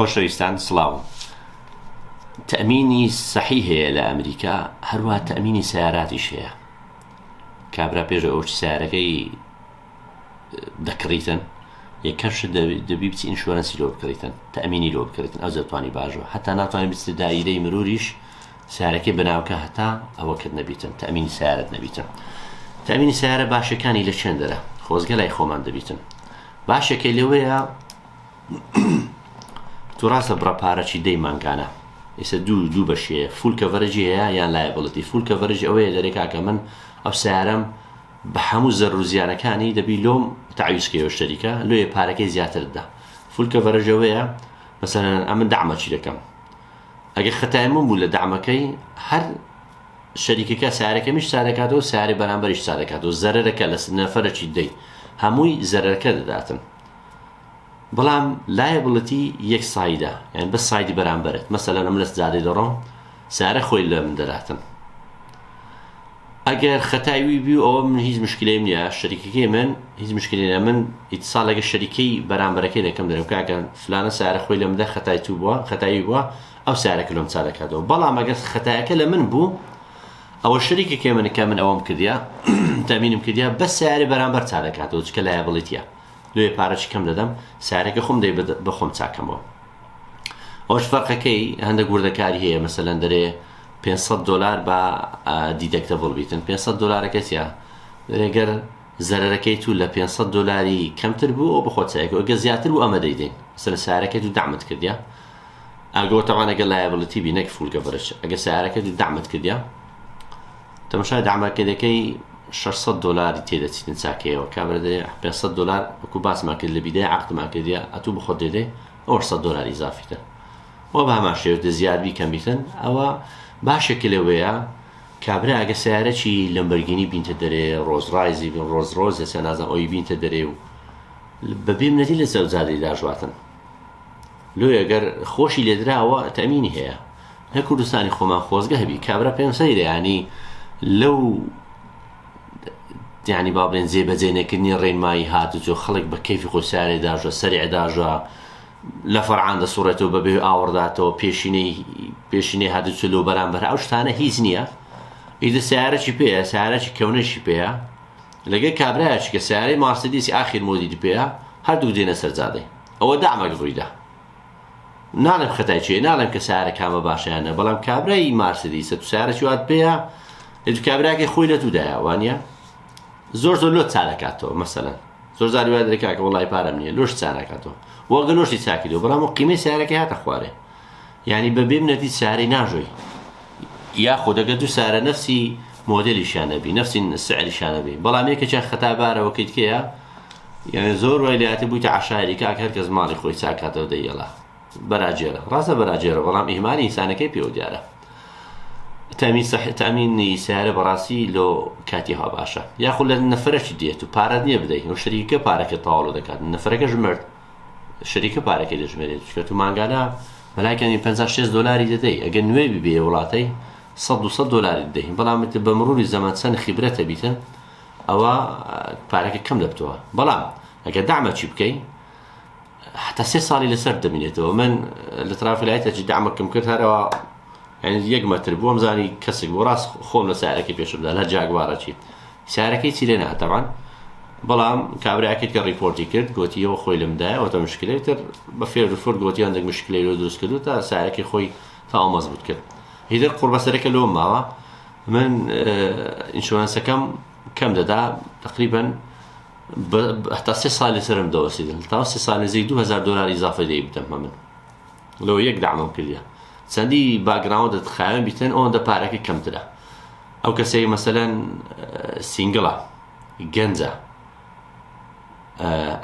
خۆشەویستان سڵاو. تەمینی صحیح هەیە لە ئەمریکا، هەروە تەمینی سیاراتیش هەیە. کابرا پێش ئەوە سیارەکەی دەکڕیتن، یەکەمش دەبی بچی ئینشۆرەنسی لۆ بکڕیتن، تەمینی لۆ بکڕیتن، ئەو دەتوانی باشەوە حتا ناتوانێت بچیتە دایرەی مروریش سیارەکەی بەناوکە هەتا ئەوەکرد نەبیتن، تەمینی سیارەت نەبیتن. تەمینی سیارە باشەکانی لە چێندەرە خۆزگە لای خۆمان دەبیتن. باشەکەی لەوەیە تو ڕاستە بڕەپارەی دەی مانگانە، ئێستا دوو بەشەیە، فول کەڤەرەجی هەیە یان لایەبڵەتی. فول کەڤەرەج ئەوەیە دەرێکاکە من ئەو سیارەم بە هەموو زەرر و زیانەکانی دەبی لۆم تەعویزکەوە شەریکە لۆیە پارەکەی زیاتردا. فول کەڤەرەج ئەوەیە مەسەلەن ئەمن دەعمەچی دەکەم، ئەگەر خەتای من بوو لە دەعمەکەی هەر شەریکەکە سیارەکەمیش سادەکاتەوە، سیارەی بەرامبەریش سادەکاتەوە، زەرەرەکە لە نەفەرەکی دەی هەمووی زەرەرەکە دەداتن. بەڵام لایەبڵەتی یەک سایدە، یان بە سایدی بەرامبەرت. مەسەلەن ئەم لە سجادەی دەڕۆم سیارە خۆی لە من دەداتن، ئەگەر خەتاوی بی ئەوە من هیچ مشکلەیم نییە، شەریکەکەی من هیچ مشکلێنە، من ئیتسال لەگە شەریکەی بەرامبەرەکەی دەکەم، دەرم کاکە فلانە سیارە خۆی لە مندا خەتایی بووە ئەو سیارەکە لۆم چادەکاتەوە. بەڵام ئەگەر خەتایەکە لە من بوو ئەوە شەریکەکەی منەکە من ئەوەم کردیا تەمینم کردیا بە سیارە بەرامبەر چادەکاتەوە، چکە لایەبڵەتیە دوێ پارەی کەم دەدەم، سیارەکە خۆم دەی بە خۆم چاکەمەوە. ئەوش فەرقەکەی هەندێک وردەکاری هەیە، مەسەلەن دەرێ $500 بە دیدەکتەبڵ بیتن. $500 چیە؟ ئەگەر زەرەرەکەی تو لە $500 کەمتر بوو ئەو بخۆ چایەکە، ئەگەر زیاتر بوو ئەمە دەیدەین. مەسەلەن سیارەکەی تو دەعمت کردیا، ئەگەر تەوان ئەگەر لایەبڵەتی بی نەک فول کەڤەرەج، ئەگەر سیارەکەی تو دەعمت کردیا تەماشای دەعمەکەیەکەی $600 تێدەچیتن چاکەیەوە، کابرا دەرێ $500 وەکو باسمان کرد لە بیدای عەقدمان کردیا ئەتوو بخۆت دەدەی ئەوە $100 ئیزافیتە. وە بە هەمان شێوە زیادبی کەم بیتن. ئەوە باشێکی لەوەیە کابرا ئەگە سیارەکی لەمبەرگینی بینتە دەرێ، ڕۆزڕایزی بین، ڕۆز ئێستا نازان ئەوی بینتە دەرێ و بەبێ منەتی لە سەوزادەی داژواتن. لۆی ئەگەر خۆشی لێدراوە تەمینی هەیە. هە کوردستانی خۆمان خۆزگە هەبی کابرا پێم سەیرە، ینی لەو یعنی با بڵێن جێبەجێ نەکردنی ڕێنمایی هاتوچۆ خەڵک بە کەیفی خۆی سیارەی داژوە، سەریع داژوە، لە فەرعان دەسوڕێتەوە بەبێ ئاوەڕداتەوە، پێشینەی هاتوچۆ لەو بەرامبەر ئەو شتانە هیچ نییە. ئیدە سیارەی پێیە، سیارەی کەونەشی پێیە، لەگەڵ کابرایەکی کە سیارەی مارسیدیسی ئاخر مۆدیلی پێیە، هەردوو دێنە سەرجادەی ئەوە دامەک ڕوویدا. ناڵێم خەتای چێ، ناڵێم کە سیارە کامە باشیانە، بەڵام کابرای مارسیدیسە تو سیارەی وات پێیە، لێتو کابراکەی خۆی لە توودایە وانە زۆر لۆ چارەکاتەوە. مەسەلەن زۆر زاری وای دەرێکاکە وەڵای پارەم نییە لۆش چارەکاتەوە، وەگە لۆشتی چاکیدەوە، بەڵام قیمەی سیارەکەی هاتە خوارێ، یعنی بەبێ منەتی سیارەی ناژۆی، یاخۆ دەگە دوو سیارە نەفسی مۆدێلیشانەبی، نەفسی سعریشانەبی، بەڵام یەکێکیان خەتابارەوە کەیتکەیە، یعنی زۆر وای لەیاتی بوویتە عەشایری کاکە هەرکەس ماڵی خۆی چاکاتەوە دەیەڵا بەراجێرە، ڕاستە بەراجێرە، بەڵام ئیهمانی ئینسانەکەی پێوە دیارە. تەمینی سیارە بەڕاستی لۆ کاتی ها باشە، یاخود لە نەفەرەکی دێت و پارەت نییە بدەیت و شەریکە پارەکە تەواو دەکات، نەفەرەکە ژمرد شەریکە پارەکەی دەژمێرێت، چکە تو مانگانە بەلایکەنی $56 دەدەی، ئەگەر نوێ ببێ وڵاتەی $100 دەدەی، بەڵام بە مروری زەمان چەند خیبرەتە بیتن ئەوە پارەکە کەم دەبتەوە. بەڵام ئەگەر دامەچی بکەی حتا 3 ساڵی لەسەر دەمێنێتەوە. من لە ترافلایەتێکی دامەکەم کرد هەرەوە یەک مەتر بووم زانی کەسێک بۆ ڕاست خۆم لە سیارەکەی پێشمدا لە جاگوارەچی سیارەکەی چی لێ ناتەوان، بەڵام کابراکێت کە ڕیپۆرتی کرد گوتیەوە خۆی لەمدایە ئەوتە مشکلەی تر بە فێرفۆر گوتی هەندێک مشکلەی لۆ دروست کردو تا سیارەکەی خۆی تاوا مەزبوط کرد. هیدر قوربەسەرەکە لۆم ماوە، من ئینشۆرەنسەکەم کەم دەدا تقریبا حتا 3 ساڵ لەسەرم دەوەسیدن، تا 3 ساڵ نزیک $2000 ئیزافە دەی بدەم من لەوە یەک دامەم کردیە. چەندی باگراوندت خاوێن بیتن ئەوەندە پارەکە کەمترە. ئەو کەسەی مەسەلەن سینگڵە گەنجە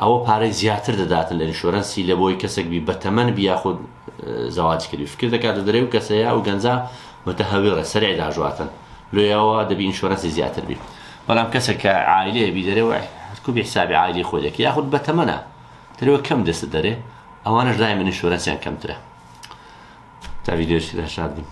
ئەوە پارەی زیاتر دەداتن لە ئینشۆرەنسی لە بۆی کەسێک بی بەتەمەن بی یاخود زەواج کردی فکر دەکات دەرێ و کەسەیە ئەو گەنجە متەهەویڕە سەریع داژواتن لێەوە دەبی ئینشۆرەنسی زیاتر بی. بەڵام کەسێک کە عایلەیە بی دەرێ هەرکوو بێ حسابی عایلی خۆی دەکە یاخود بەتەمەنە دەرەوە کەم دەست دەرێ ئەوانەش دایمەن ئینشۆرەنسیان کەمترە. تا ویدیۆشی شاد بن.